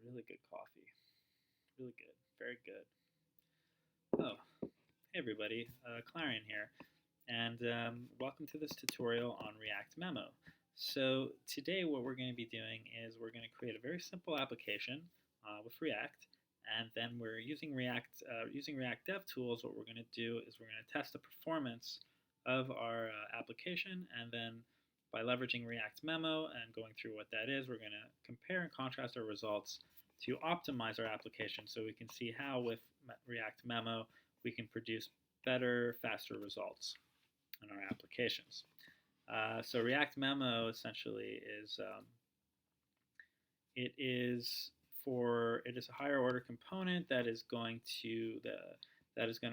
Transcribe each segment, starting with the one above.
Really good coffee. Really good. Very good. Oh, hey everybody. Clarion here. And welcome to this tutorial on React.memo. So today what we're going to be doing is we're going to create a very simple application with React. And then we're using React Dev Tools. What we're going to do is we're going to test the performance of our application. And then by leveraging React.memo and going through what that is, we're going to compare and contrast our results to optimize our application so we can see how with React.memo we can produce better, faster results in our applications. So React.memo essentially is it is a higher order component that is going to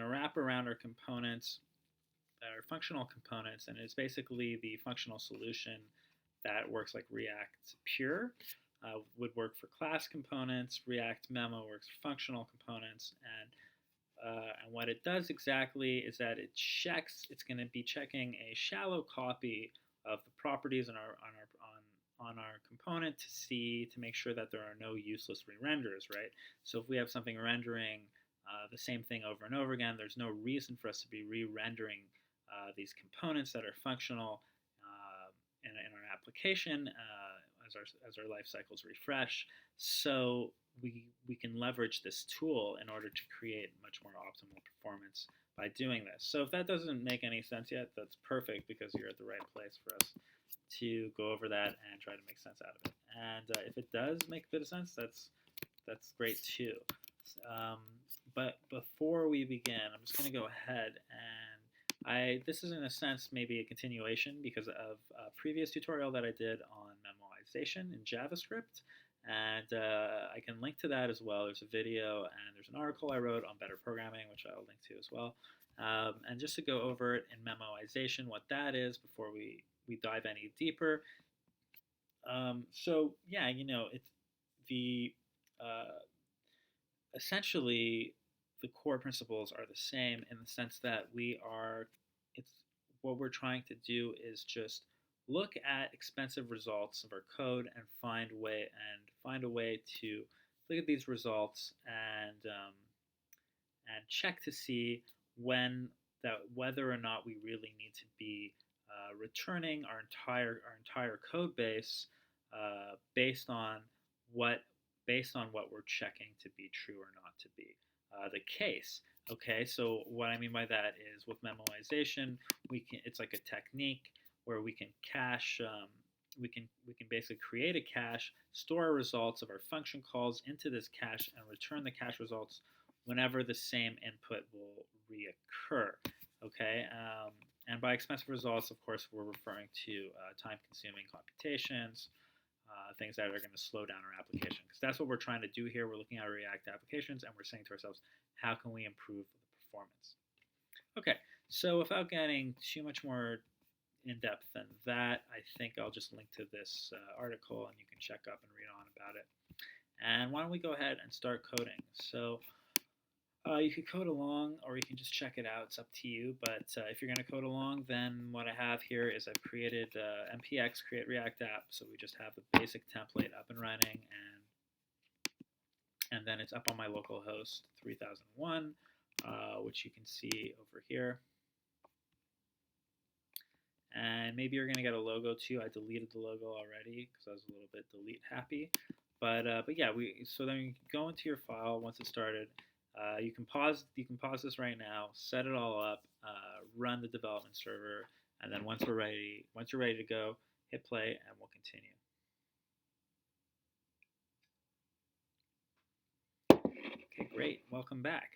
wrap around our components, our functional components, and it's basically the functional solution that works like React Pure would work for class components. React.memo works for functional components, and what it does exactly is that it's going to be checking a shallow copy of the properties on our component to make sure that there are no useless re-renders, right? So if we have something rendering the same thing over and over again, there's no reason for us to be re-rendering these components that are functional in our application as our life cycles refresh. So we can leverage this tool in order to create much more optimal performance by doing this. So if that doesn't make any sense yet, that's perfect because you're at the right place for us to go over that and try to make sense out of it. And if it does make a bit of sense, that's great too. But before we begin, I'm just going to go ahead and this is in a sense maybe a continuation because of a previous tutorial that I did on memoization in JavaScript. And I can link to that as well. There's a video and there's an article I wrote on better programming, which I'll link to as well. And just to go over it in memoization, what that is before we dive any deeper. So yeah, it's the essentially the core principles are the same in the sense that what we're trying to do is just look at expensive results of our code and find a way to look at these results and check to see whether or not we really need to be returning our entire code base based on what we're checking to be true or not to be the case. Okay, so what I mean by that is with memoization, it's like a technique where we can cache, we can basically create a cache, store results of our function calls into this cache, and return the cache results whenever the same input will reoccur. Okay, and by expensive results, of course, we're referring to time-consuming computations, things that are going to slow down our application. Because that's what we're trying to do here. We're looking at our React applications, and we're saying to ourselves, how can we improve the performance? Okay, so without getting too much more in-depth than that, I think I'll just link to this article, and you can check up and read on about it. And why don't we go ahead and start coding? So you could code along, or you can just check it out. It's up to you. But if you're going to code along, then what I have here is I've created npx create React app. So we just have the basic template up and running, and then it's up on my local host 3001, which you can see over here. And maybe you're going to get a logo too. I deleted the logo already because I was a little bit delete happy. But yeah, so then you can go into your file once it's started. You can pause this right now, set it all up, run the development server, and then once you're ready to go, hit play, and we'll continue. Okay, great. Welcome back.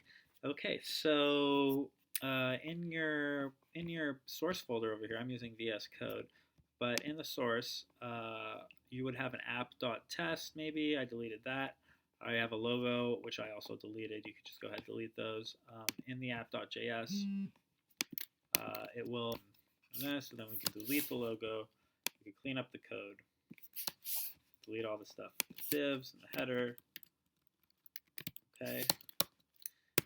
Okay, so in your source folder over here, I'm using VS Code, but in the source, you would have an app.test. Maybe I deleted that. I have a logo, which I also deleted. You could just go ahead and delete those. In the app.js, it will this, and then we can delete the logo. We can clean up the code, delete all the stuff, the divs and the header. Okay.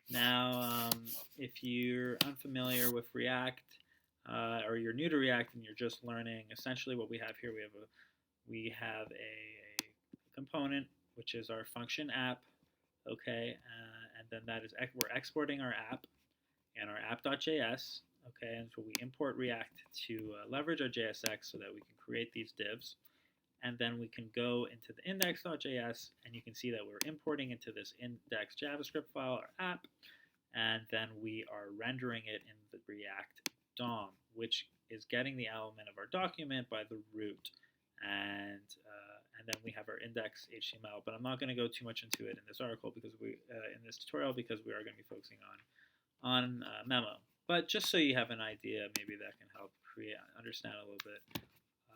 Now, if you're unfamiliar with React, or you're new to React and you're just learning, essentially what we have here, we have a component which is our function app. Okay, and then that is we're exporting our app and our app.js. Okay, and so we import React to leverage our JSX so that we can create these divs. And then we can go into the index.js, and you can see that we're importing into this index JavaScript file, our app, and then we are rendering it in the React DOM, which is getting the element of our document by the root. And then we have our index HTML, but I'm not going to go too much into it in this article because in this tutorial because we are going to be focusing on Memo. But just so you have an idea, maybe that can help understand a little bit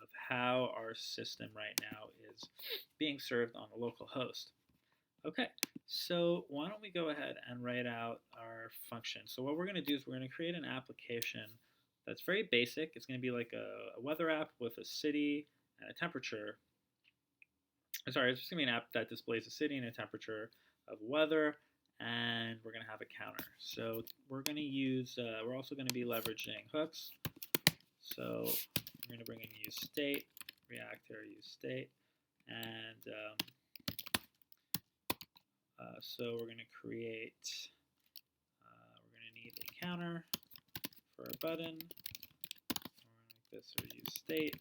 of how our system right now is being served on a local host. Okay, so why don't we go ahead and write out our function. So what we're going to do is we're going to create an application that's very basic. It's going to be like a weather app with a city and a temperature. Sorry, it's just going to be an app that displays a city and a temperature of weather, and we're going to have a counter. So we're going to use, we're also going to be leveraging hooks. So we're going to bring in use state, reactor use state, and so we're going to create, we're going to need a counter for our button. We're going to make this our use state.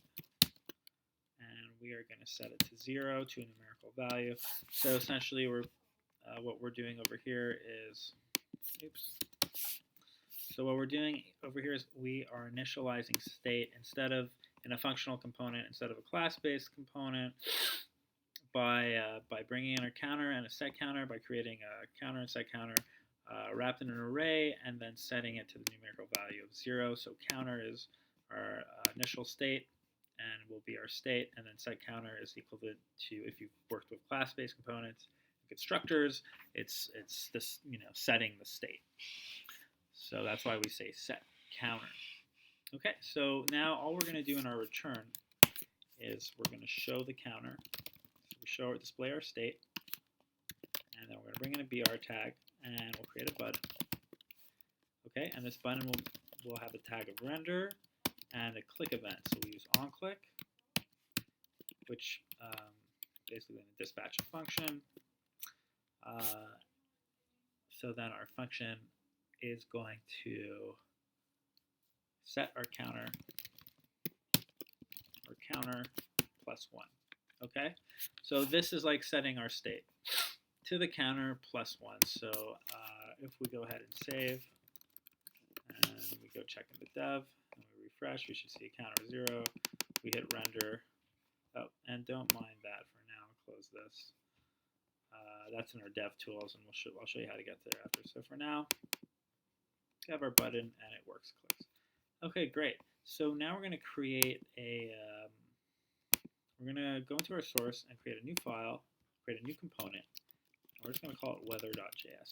And we are going to set it to 0 to a numerical value. So essentially, what we're doing over here is, oops. So what we're doing over here is we are initializing state instead of in a functional component instead of a class-based component by bringing in a counter and a set counter by creating a counter and set counter wrapped in an array and then setting it to the numerical value of 0. So counter is our initial state and will be our state, and then set counter is equivalent to, if you've worked with class-based components, constructors, it's this, setting the state. So that's why we say set counter. Okay, so now all we're going to do in our return is we're going to show the counter. So we display our state, and then we're going to bring in a BR tag, and we'll create a button. Okay, and this button will have a tag of render and a click event. So we use onClick, which basically going to dispatch a function. So then our function is going to set our counter plus 1. Okay, so this is like setting our state to the counter plus 1. So if we go ahead and save and we go check in the dev and we refresh, we should see a counter 0. We hit render. Oh, and don't mind that for now. I'll close this. That's in our dev tools, and I'll show you how to get there after. So for now, we have our button, and it works. Clicks. Okay, great. So now we're going to create we're going to go into our source and create a new file, create a new component. And we're just going to call it weather.js.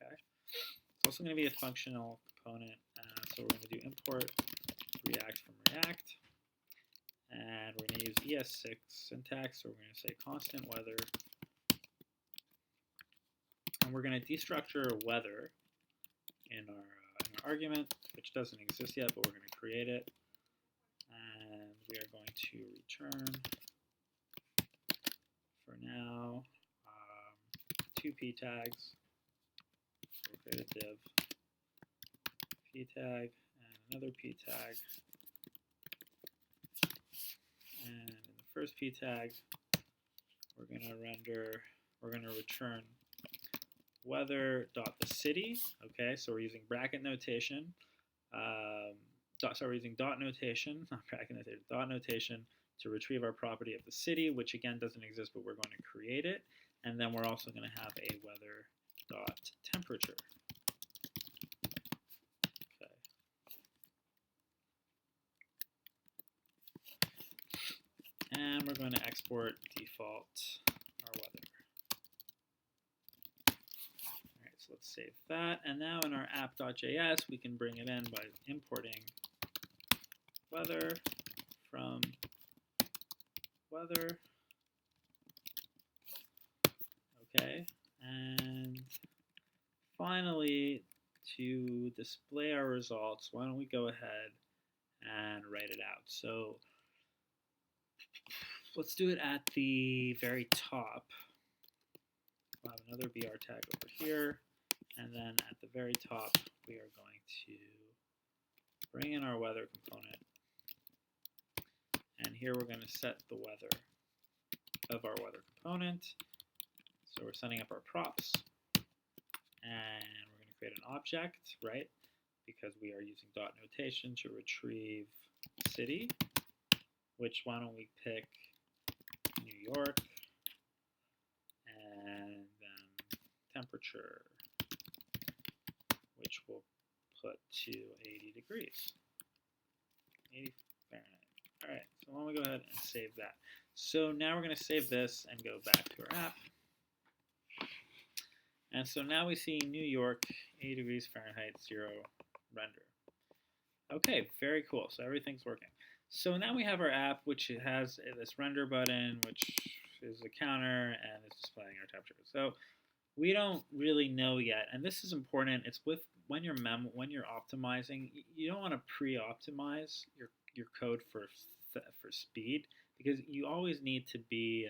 Okay. It's also going to be a functional component. So we're going to do import React from React. And we're going to use ES6 syntax. So we're going to say constant weather. And we're going to destructure weather in our argument, which doesn't exist yet, but we're going to create it. And we are going to return, for now, 2 p tags. We'll create a div p tag and another p tag. And in the first p tag, we're going to return weather.thecity. Okay, so we're using bracket notation. We're using dot notation, not bracket notation, dot notation to retrieve our property of the city, which again doesn't exist, but we're going to create it. And then we're also going to have a weather.temperature. Okay. And we're going to export default our weather. All right, so let's save that. And now in our app.js, we can bring it in by importing weather from weather. Okay, and finally, to display our results, why don't we go ahead and write it out. So let's do it at the very top. We'll have another BR tag over here. And then at the very top, we are going to bring in our weather component. And here we're going to set the weather of our weather component. So we're setting up our props. And we're going to create an object, right? Because we are using dot notation to retrieve city, which why don't we pick New York, and then temperature, which we'll put to 80 degrees, 80 Fahrenheit. All right, so why don't we go ahead and save that. So now we're going to save this and go back to our app. And so now we see New York, 80 degrees Fahrenheit, 0 render. Okay, very cool. So everything's working. So now we have our app, which has this render button, which is a counter, and it's displaying our temperature. So we don't really know yet, and this is important. It's with when you're optimizing, you don't want to pre-optimize your code for speed, because you always need to be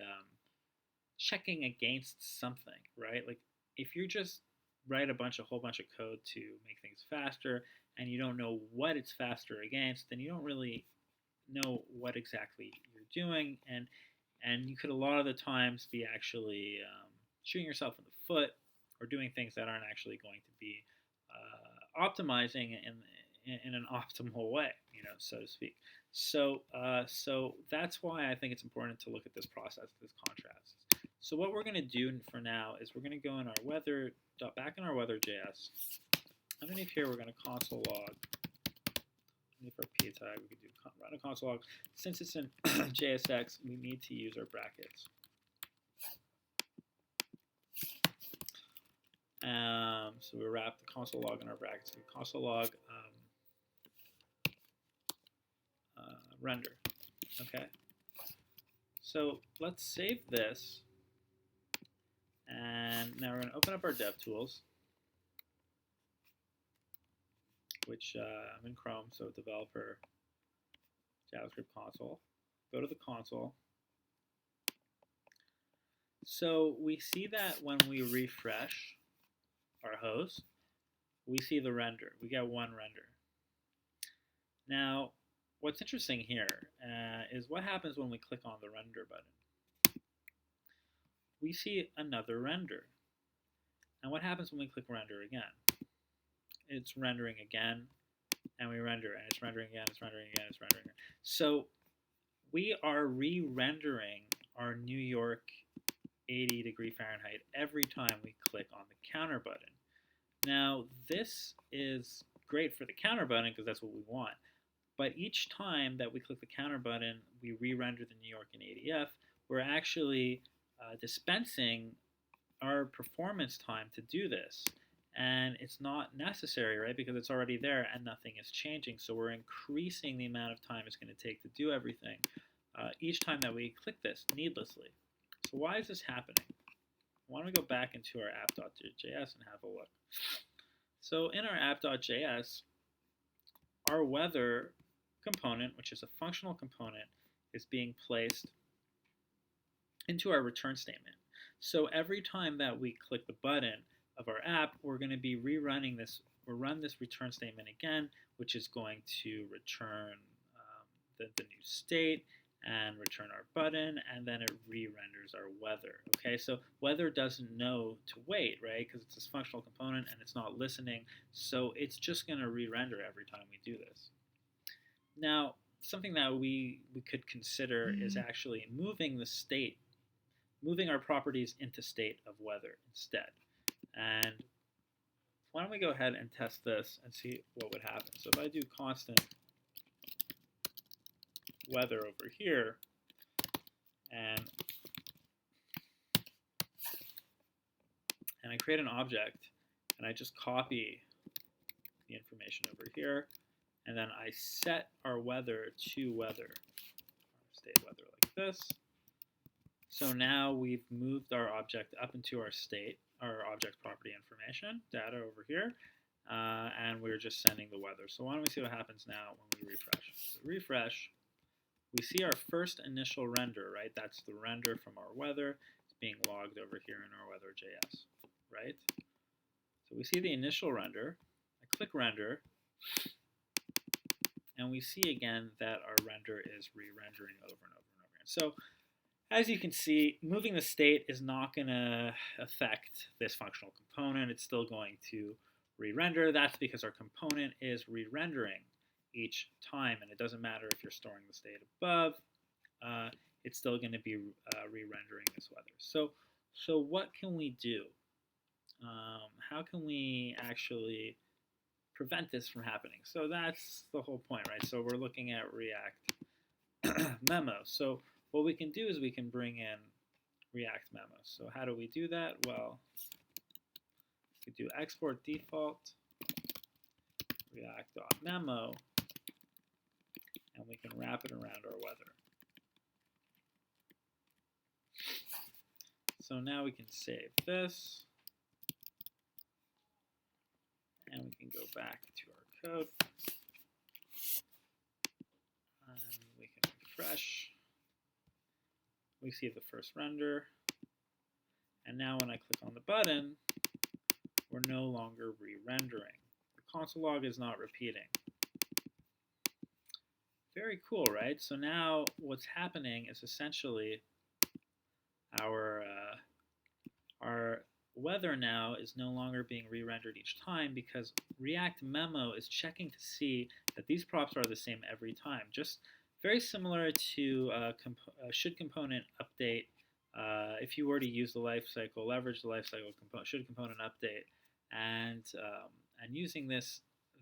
checking against something, right? Like if you just write a whole bunch of code to make things faster, and you don't know what it's faster against, then you don't really know what exactly you're doing, and you could a lot of the times be actually shooting yourself in the foot or doing things that aren't actually going to be optimizing in an optimal way, so to speak. So that's why I think it's important to look at this process, this contrast. So what we're going to do for now is we're going to go in our weather, back in our weather.js. Underneath here, we're going to console log. Underneath our p tag, we could do run a console log. Since it's in JSX, we need to use our brackets. So we wrap the console log in our brackets. So console log render. Okay. So let's save this. And now we're going to open up our DevTools, which I'm in Chrome, so developer, JavaScript console. Go to the console. So we see that when we refresh our host, we see the render. We get one render. Now, what's interesting here is what happens when we click on the render button. We see another render. And what happens when we click render again? It's rendering again, and we render, and it's rendering again, it's rendering again, it's rendering again. So we are re-rendering our New York 80 degree Fahrenheit every time we click on the counter button. Now, this is great for the counter button because that's what we want. But each time that we click the counter button, we re-render the New York in ADF, we're actually dispensing our performance time to do this. And it's not necessary, right? Because it's already there and nothing is changing. So we're increasing the amount of time it's going to take to do everything each time that we click this needlessly. So why is this happening? Why don't we go back into our app.js and have a look. So in our app.js, our weather component, which is a functional component, is being placed into our return statement. So every time that we click the button of our app, we're going to be rerunning this. We'll run this return statement again, which is going to return the new state and return our button, and then it re-renders our weather. Okay, so weather doesn't know to wait, right? Because it's this functional component and it's not listening, so it's just going to re-render every time we do this. Now, something that we could consider is actually moving the state, moving our properties into state of weather instead. And why don't we go ahead and test this and see what would happen. So if I do constant weather over here, and I create an object, and I just copy the information over here, and then I set our weather to weather, our state weather like this. So now we've moved our object up into our state, our object property information, data over here, and we're just sending the weather. So why don't we see what happens now when we refresh. So refresh, we see our first initial render, right? That's the render from our weather. It's being logged over here in our weather.js, right? So we see the initial render. I click render, and we see again that our render is re-rendering over and over and over again. So as you can see, moving the state is not going to affect this functional component. It's still going to re-render. That's because our component is re-rendering each time, and it doesn't matter if you're storing the state above. It's still going to be re-rendering this weather. So what can we do? How can we actually prevent this from happening? So that's the whole point, right? So we're looking at React.memo. So what we can do is we can bring in React.memo. So how do we do that? Well, we do export default React.memo, and we can wrap it around our weather. So now we can save this, and we can go back to our code, and we can refresh. We see the first render, and now when I click on the button, we're no longer re-rendering. The console log is not repeating. Very cool, right? So now what's happening is essentially our weather now is no longer being re-rendered each time because React.memo is checking to see that these props are the same every time. Just very similar to should component update. If you were to use the lifecycle, leverage the lifecycle should component update, and using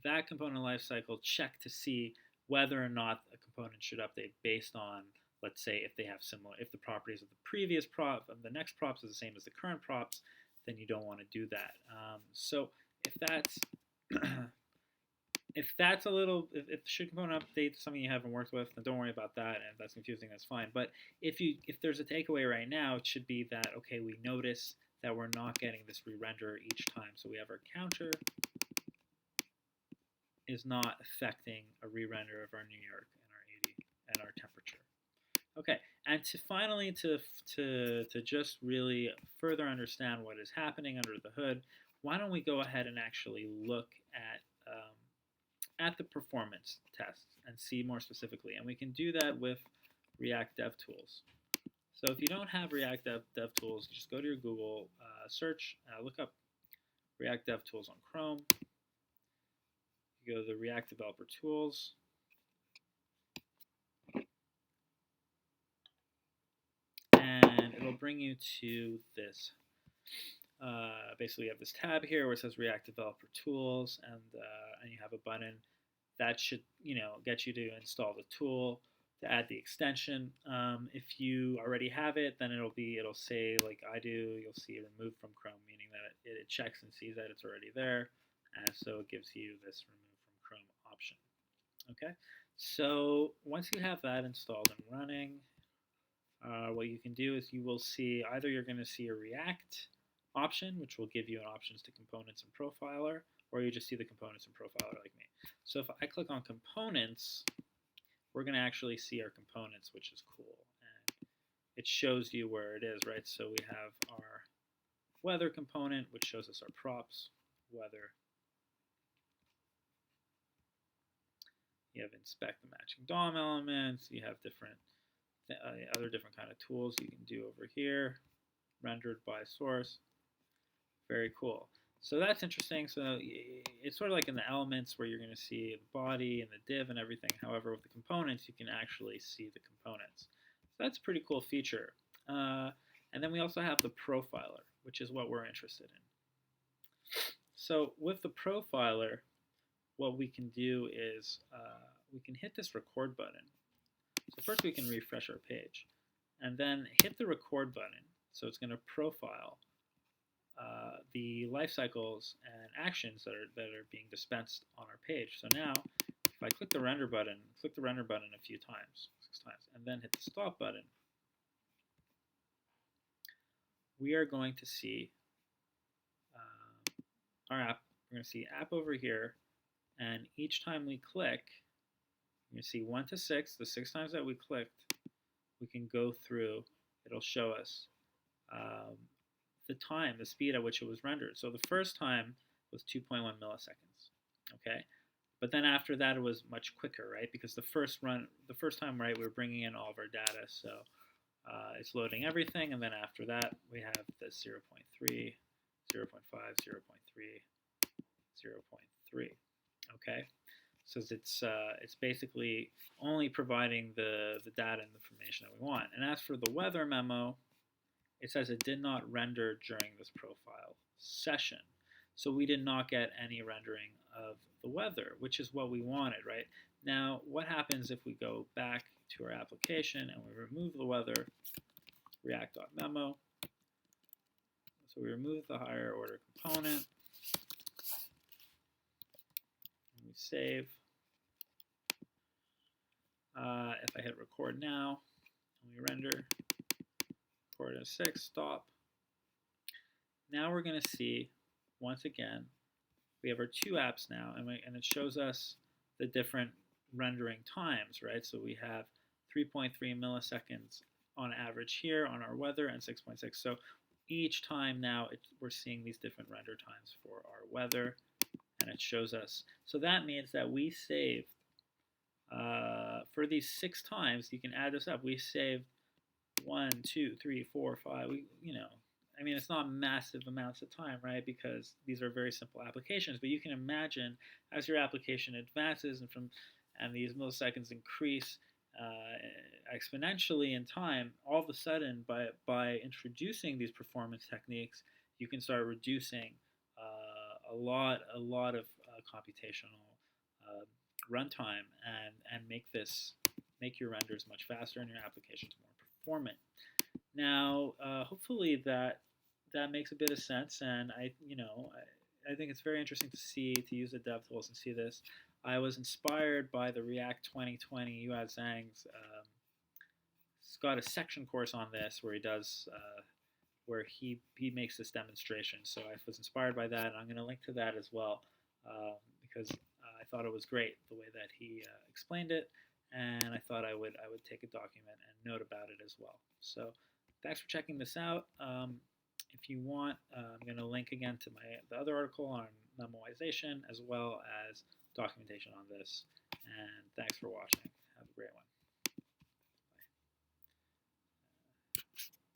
that component lifecycle check to see whether or not a component should update based on, let's say, if the properties of the previous prop of the next props is the same as the current props, then you don't want to do that. So if that's if should component update is something you haven't worked with, then don't worry about that. And if that's confusing, that's fine. But if there's a takeaway right now, it should be that, okay, we notice that we're not getting this re-render each time. So we have our counter is not affecting a re-render of our New York and our 80 and our temperature. Okay, and to just really further understand what is happening under the hood, why don't we go ahead and actually look at the performance tests and see more specifically, and we can do that with React DevTools. So if you don't have React DevTools, just go to your Google search, look up React DevTools on Chrome. You go to the React Developer Tools. And it'll bring you to this. Basically, you have this tab here where it says React Developer Tools, and you have a button that should, get you to install the tool, to add the extension. If you already have it, then it'll say, like I do, you'll see remove from Chrome, meaning that it checks and sees that it's already there, and so it gives you this remove from Chrome option. Okay, so once you have that installed and running, what you can do is you will see either you're going to see a React option, which will give you an options to components and profiler, or you just see the components and profiler like me. So if I click on components, we're going to actually see our components, which is cool. And it shows you where it is, right? So we have our weather component, which shows us our props, weather. You have inspect the matching DOM elements. You have other different kind of tools you can do over here, rendered by source. Very cool. So that's interesting. So it's sort of like in the elements where you're going to see the body and the div and everything. However, with the components, you can actually see the components. So that's a pretty cool feature. And then we also have the profiler, which is what we're interested in. So with the profiler, what we can do is we can hit this record button. So first we can refresh our page, and then hit the record button. So it's going to profile the life cycles and actions that are being dispensed on our page. So now, if I click the render button a few times, 6 times, and then hit the stop button, we are going to see our app. We're going to see app over here, and each time we click, You see 1 to 6, the 6 times that we clicked, we can go through, it'll show us um, the time, the speed at which it was rendered. So the first time was 2.1 milliseconds, okay? But then after that, it was much quicker, right? Because the first time, right, we were bringing in all of our data, so it's loading everything, and then after that, we have this 0 0.3, 0 0.5, 0 0.3, 0 0.3, okay? So it's basically only providing the data and the information that we want. And as for the weather memo, it says it did not render during this profile session. So we did not get any rendering of the weather, which is what we wanted, right? Now, what happens if we go back to our application and we remove the weather, React.memo. So we remove the higher order component, and we save. If I hit record now, and we render, record as 6, stop. Now we're going to see, once again, we have our 2 apps now, and it shows us the different rendering times, right? So we have 3.3 milliseconds on average here on our weather and 6.6. So each time now we're seeing these different render times for our weather, and it shows us. So that means that we saved, for these 6 times, you can add this up, we saved 1, 2, 3, 4, 5, I mean, it's not massive amounts of time, right? Because these are very simple applications. But you can imagine as your application advances and these milliseconds increase exponentially in time, all of a sudden, by introducing these performance techniques, you can start reducing a lot of computational runtime and make your renders much faster and your applications more performant. Now, hopefully that makes a bit of sense, and I think it's very interesting to use the dev tools and see this. I was inspired by the React 2020 Yuad Zhang's. He's got a section course on this where he makes this demonstration. So I was inspired by that, and I'm going to link to that as well because I thought it was great the way that he explained it, and I thought I would take a document and note about it as well. So thanks for checking this out. If you want, I'm going to link again to the other article on memoization as well as documentation on this. And thanks for watching.